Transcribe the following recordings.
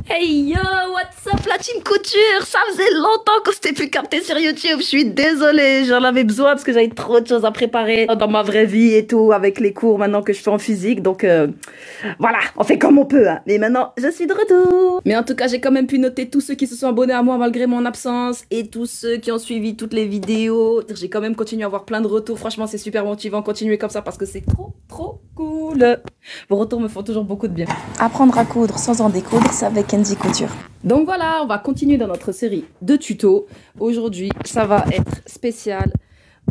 Hey yo, what's up la team couture? Ça faisait longtemps qu'on s'était plus capté sur YouTube. Je suis désolée, j'en avais besoin parce que j'avais trop de choses à préparer dans ma vraie vie et tout, avec les cours maintenant que je fais en physique. Donc voilà, on fait comme on peut, hein. Mais maintenant, je suis de retour. Mais en tout cas, j'ai quand même pu noter tous ceux qui se sont abonnés à moi malgré mon absence et tous ceux qui ont suivi toutes les vidéos. J'ai quand même continué à avoir plein de retours. Franchement, c'est super motivant. Continuez comme ça parce que c'est trop cool. Vos retours me font toujours beaucoup de bien. Apprendre à coudre sans en découdre, c'est avec Kenzie Couture. Donc voilà, on va continuer dans notre série de tutos. Aujourd'hui, ça va être spécial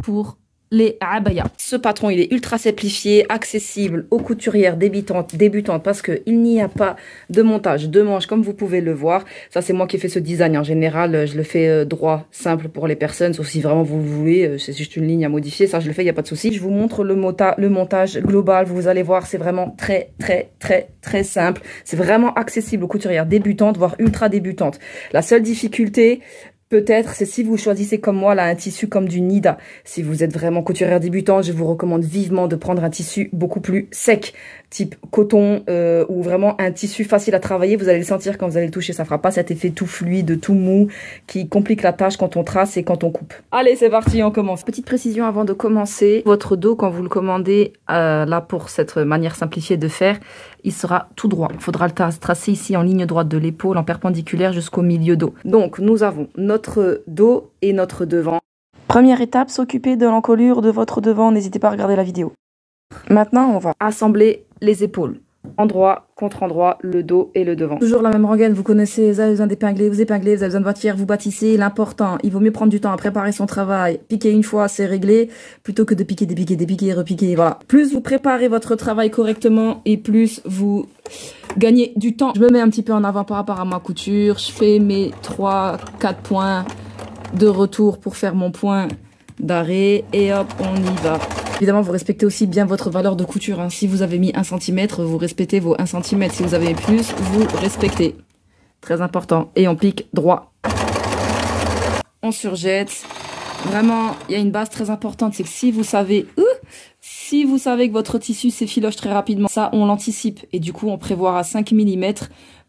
pour les abayas. Ce patron, il est ultra simplifié, accessible aux couturières débutantes parce qu'il n'y a pas de montage de manches comme vous pouvez le voir. Ça, c'est moi qui ai fait ce design. En général, je le fais droit, simple pour les personnes, sauf si vraiment vous le voulez, c'est juste une ligne à modifier. Ça, je le fais, il n'y a pas de souci. Je vous montre le montage global. Vous allez voir, c'est vraiment très simple. C'est vraiment accessible aux couturières débutantes, voire ultra débutantes. La seule difficulté, peut-être, c'est si vous choisissez comme moi là un tissu comme du Nida. Si vous êtes vraiment couturière débutante, je vous recommande vivement de prendre un tissu beaucoup plus sec, type coton ou vraiment un tissu facile à travailler. Vous allez le sentir quand vous allez le toucher. Ça fera pas cet effet tout fluide, tout mou qui complique la tâche quand on trace et quand on coupe. Allez, c'est parti, on commence. Petite précision avant de commencer. Votre dos, quand vous le commandez, là pour cette manière simplifiée de faire, il sera tout droit. Il faudra le tracer ici en ligne droite de l'épaule, en perpendiculaire jusqu'au milieu dos. Donc, nous avons notre dos et notre devant. Première étape, s'occuper de l'encolure de votre devant. N'hésitez pas à regarder la vidéo. Maintenant, on va assembler les épaules. Endroit contre endroit, le dos et le devant. Toujours la même rengaine, vous connaissez, vous avez besoin d'épingler, vous épinglez, vous avez besoin de bâtir, vous bâtissez. L'important, il vaut mieux prendre du temps à préparer son travail. Piquer une fois, c'est réglé, plutôt que de piquer, dépiquer, repiquer, voilà. Plus vous préparez votre travail correctement et plus vous gagnez du temps. Je me mets un petit peu en avant par rapport à ma couture. Je fais mes 3-4 points de retour pour faire mon point d'arrêt et hop, on y va. Évidemment, vous respectez aussi bien votre valeur de couture, hein. Si vous avez mis 1 cm, vous respectez vos 1 cm. Si vous avez mis plus, vous respectez. Très important. Et on pique droit. On surjette. Vraiment, il y a une base très importante, c'est que si vous savez que votre tissu s'effiloche très rapidement, ça, on l'anticipe. Et du coup, on prévoit à 5 mm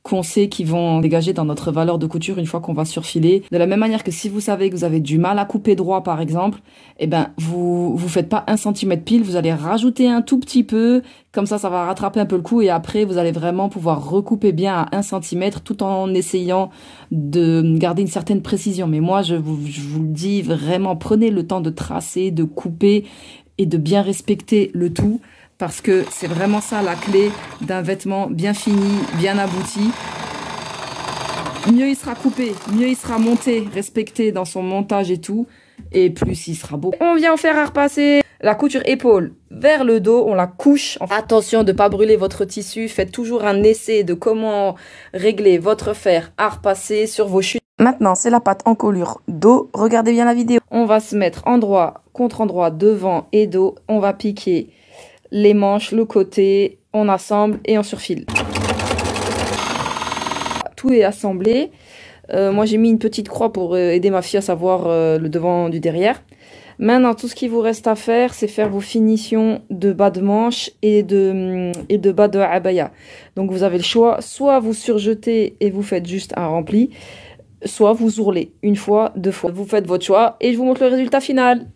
qu'on sait qu'ils vont dégager dans notre valeur de couture une fois qu'on va surfiler. De la même manière que si vous savez que vous avez du mal à couper droit, par exemple, eh ben, vous faites pas 1 cm pile, vous allez rajouter un tout petit peu. Comme ça va rattraper un peu le coup et après, vous allez vraiment pouvoir recouper bien à 1 cm tout en essayant de garder une certaine précision. Mais moi, je vous le dis vraiment, prenez le temps de tracer, de couper et de bien respecter le tout. Parce que c'est vraiment ça la clé d'un vêtement bien fini, bien abouti. Mieux il sera coupé, mieux il sera monté, respecté dans son montage et tout. Et plus il sera beau. On vient faire à repasser la couture épaule vers le dos, on la couche. Attention de ne pas brûler votre tissu. Faites toujours un essai de comment régler votre fer à repasser sur vos chutes. Maintenant, c'est la patte encolure dos. Regardez bien la vidéo. On va se mettre endroit contre endroit, devant et dos. On va piquer les manches, le côté, on assemble et on surfile. Tout est assemblé. Moi, j'ai mis une petite croix pour aider ma fille à savoir le devant du derrière. Maintenant, tout ce qu'il vous reste à faire, c'est faire vos finitions de bas de manche et de bas de abaya. Donc, vous avez le choix. Soit vous surjetez et vous faites juste un rempli, soit vous ourlez 1 fois, 2 fois. Vous faites votre choix et je vous montre le résultat final.